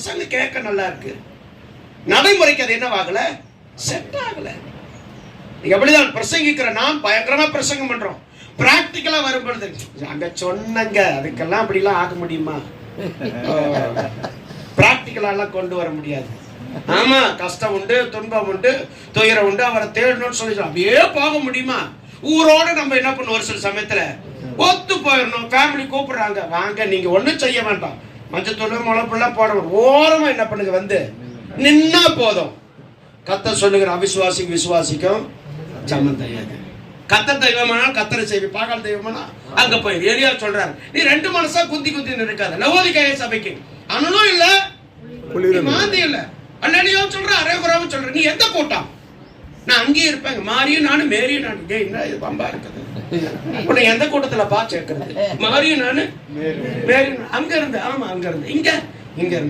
பிரசங்க கேட்க நல்லா இருக்கு, நடைமுறைக்கு அது என்னவாகல, செட் ஆகல. எப்படிதான் பிரசங்கிக்கிற நாம் பயங்கரமா பிரசங்கம் பண்றோம், பிராக்டிக்கலா வரும்பொழுது அங்க சொன்னங்க அதுக்கெல்லாம் அப்படிலாம் ஆக முடியுமா? பிராக்டிக்கலா கொண்டு வர முடியாது. ஆமா, கஷ்டம் உண்டு, துன்பம் உண்டு, துயரம் உண்டு, அவரை தேடணும்னு சொல்லி அப்படியே போக முடியுமா? ஊரோட நம்ம என்ன பண்ணுவோம், ஒரு சில சமயத்துல ஒத்து போயிடணும். ஃபேமிலி கூப்பிடுறாங்க, வாங்க, நீங்க ஒண்ணும் செய்ய வேண்டாம், மஞ்சத்தூள் முளைப்புலாம் போட ஓரமா என்ன பண்ணுங்க, வந்து நின்னா போதும். கர்த்தர் சொல்லுகிற அவிசுவாசிக்கும் விசுவாசிக்கும் சம்பந்தம். கர்த்தர் தெய்வமானா கர்த்தரை செய்வி, பாகால் தெய்வமானா அங்க போய். எலியா சொல்றாரு, நீ ரெண்டு மனசா குந்தி இருக்காத. லவோதிக்கேய சபைக்கு அண்ணனும் இல்ல மாந்தி இல்ல, அண்ணனையும் சொல்ற, அரேகுராவும் சொல்ற, நீ எந்த கூட்டம்? நான் அங்கேயே இருப்பேங்க, மாரியும் நானும் மேரியும் நானு. என்ன இது பம்பா இருக்குது, உன்னை எந்த கூட்டத்துல பா சேர்க்கிறது? மாரியும் நானு மேரியும் அங்க இருந்து, ஆமா அங்க இருந்து இங்க இருந்து